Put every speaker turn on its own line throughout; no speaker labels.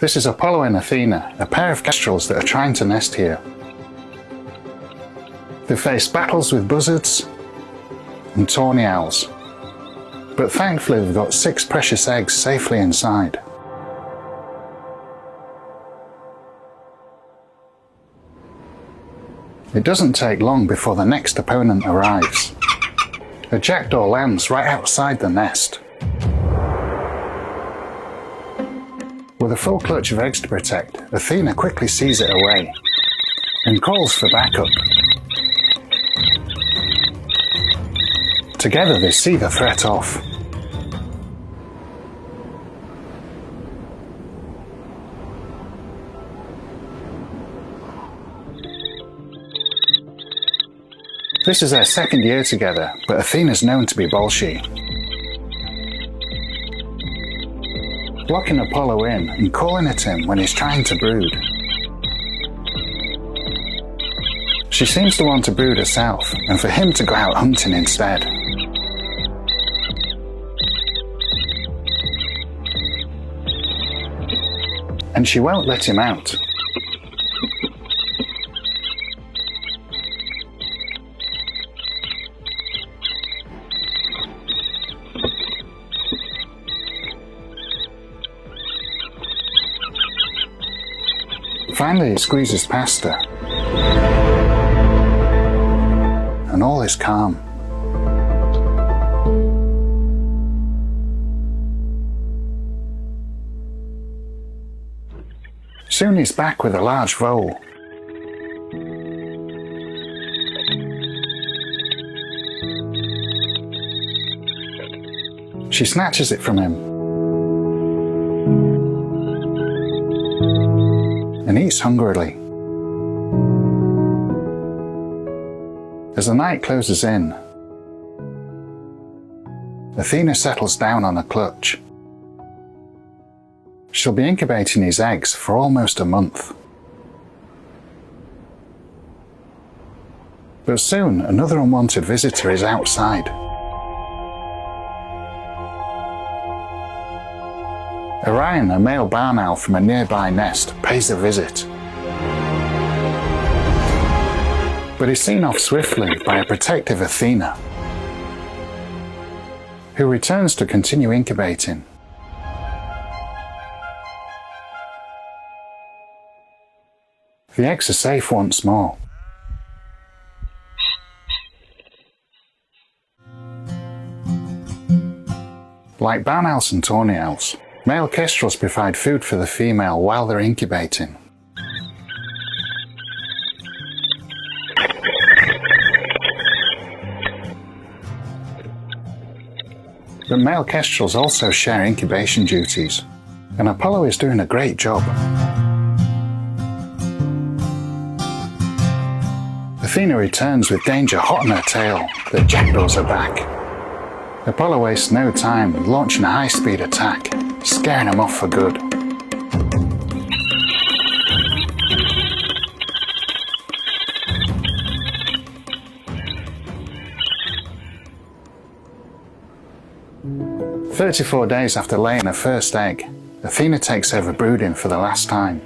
This is Apollo and Athena, a pair of kestrels that are trying to nest here. They've faced battles with buzzards and tawny owls, but thankfully they've got 6 precious eggs safely inside. It doesn't take long before the next opponent arrives. A jackdaw lands right outside the nest. With a full clutch of eggs to protect, Athena quickly sees it away and calls for backup. Together they see the threat off. This is their second year together, but Athena's known to be bolshy. Blocking Apollo in and calling at him when he's trying to brood. She seems to want to brood herself, and for him to go out hunting instead. And she won't let him out. Finally, he squeezes past her, and all is calm. Soon he's back with a large vole. She snatches it from him and eats hungrily. As the night closes in, Athena settles down on a clutch. She'll be incubating his eggs for almost a month. But soon another unwanted visitor is outside. Orion, a male barn owl from a nearby nest, pays a visit. But is seen off swiftly by a protective Athena, who returns to continue incubating. The eggs are safe once more. Like barn owls and tawny owls, male kestrels provide food for the female while they're incubating. But male kestrels also share incubation duties, and Apollo is doing a great job. Athena returns with danger hot on her tail. The jackdaws are back. Apollo wastes no time launching a high-speed attack, scaring them off for good. "34 days after laying her first egg, Athena takes over brooding for the last time.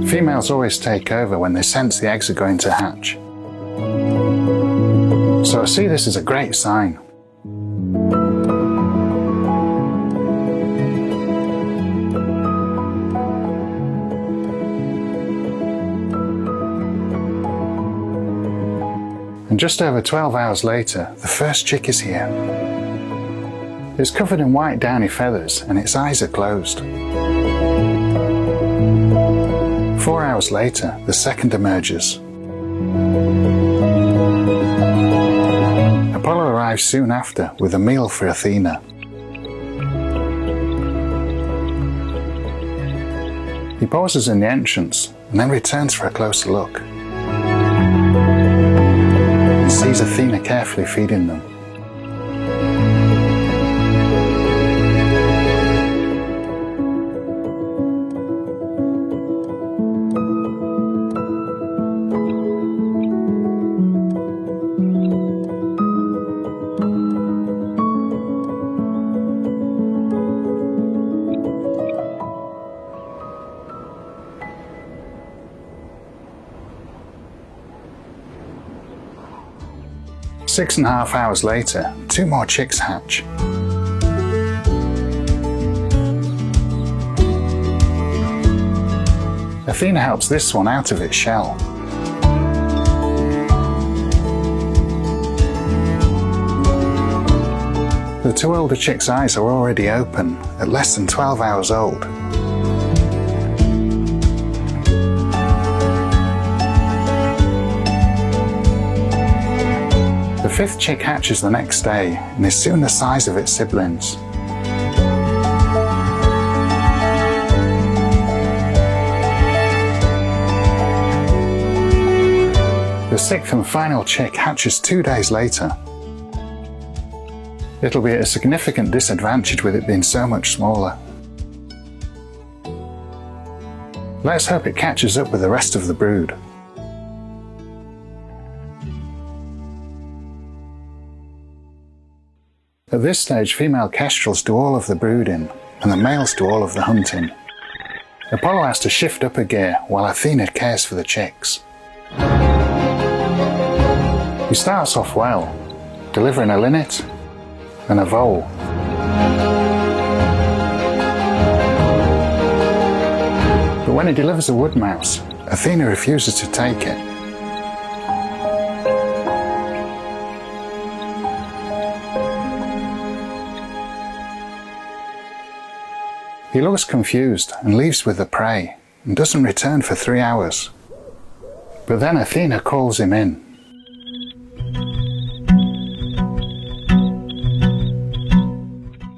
Females always take over when they sense the eggs are going to hatch. So I see this as a great sign. And just over 12 hours later, the first chick is here. It's covered in white downy feathers and its eyes are closed. 4 hours later, the second emerges. Apollo arrives soon after with a meal for Athena. He pauses in the entrance and then returns for a closer look. He sees Athena carefully feeding them. 6.5 hours later, 2 more chicks hatch. Athena helps this one out of its shell. The 2 older chicks' eyes are already open at less than 12 hours old. The 5th chick hatches the next day and is soon the size of its siblings. The 6th and final chick hatches 2 days later. It'll be at a significant disadvantage with it being so much smaller. Let's hope it catches up with the rest of the brood. At this stage, female kestrels do all of the brooding and the males do all of the hunting. Apollo has to shift up a gear while Athena cares for the chicks. He starts off well, delivering a linnet and a vole. But when he delivers a wood mouse, Athena refuses to take it. He looks confused and leaves with the prey and doesn't return for 3 hours. But then Athena calls him in.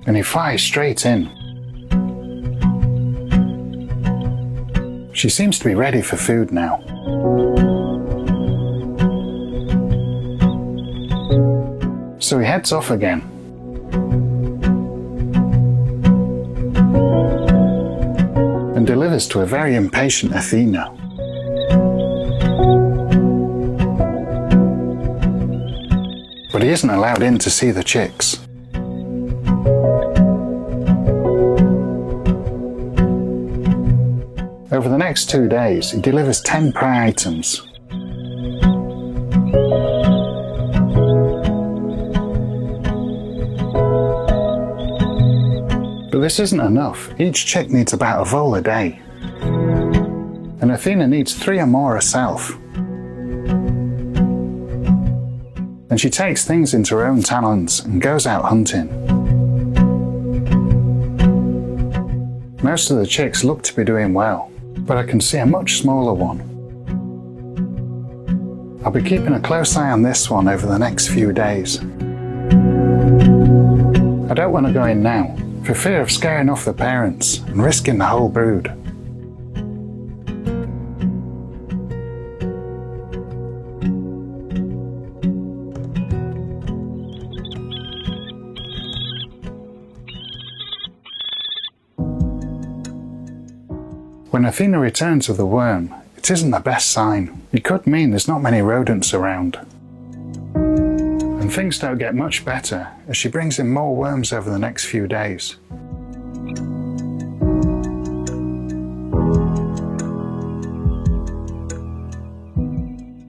And he flies straight in. She seems to be ready for food now. So he heads off again. And delivers to a very impatient Athena. But he isn't allowed in to see the chicks. Over the next 2 days, he delivers 10 prey items. But this isn't enough. Each chick needs about a vole a day. And Athena needs 3 or more herself. And she takes things into her own talons and goes out hunting. Most of the chicks look to be doing well, but I can see a much smaller one. I'll be keeping a close eye on this one over the next few days. I don't want to go in now, for fear of scaring off the parents and risking the whole brood. When Athena returns with the worm, it isn't the best sign. It could mean there's not many rodents around. And things don't get much better as she brings in more worms over the next few days.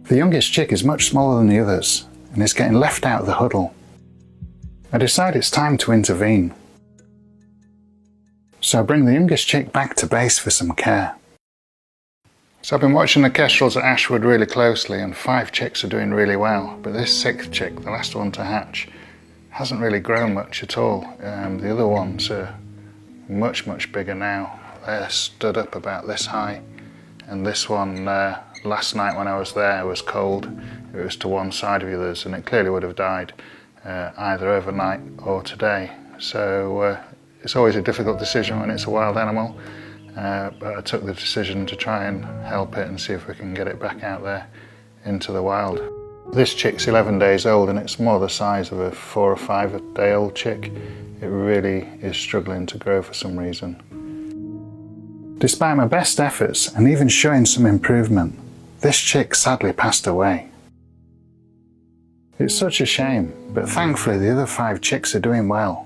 The youngest chick is much smaller than the others and is getting left out of the huddle. I decide it's time to intervene. So I bring the youngest chick back to base for some care. So I've been watching the kestrels at Ashwood really closely, and 5 chicks are doing really well, but this 6th chick, the last one to hatch, hasn't really grown much at all. The other ones are much bigger now. They're stood up about this high, and this one last night when I was there was cold. It was to one side of the others, and it clearly would have died either overnight or today. So it's always a difficult decision when it's a wild animal, but I took the decision to try and help it and see if we can get it back out there into the wild. This chick's 11 days old and it's more the size of a 4 or 5 day old chick. It really is struggling to grow for some reason. Despite my best efforts and even showing some improvement, this chick sadly passed away. It's such a shame, but thankfully the other 5 chicks are doing well.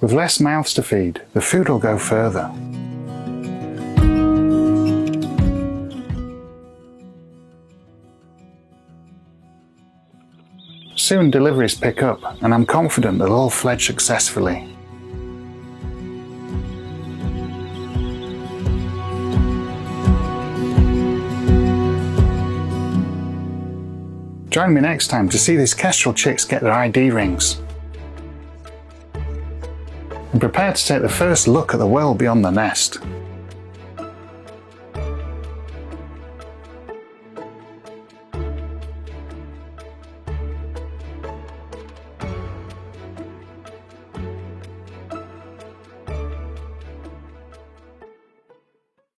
With less mouths to feed, the food will go further. Soon deliveries pick up, and I'm confident they'll all fledge successfully. Join me next time to see these kestrel chicks get their ID rings. And prepare to take the first look at the world beyond the nest.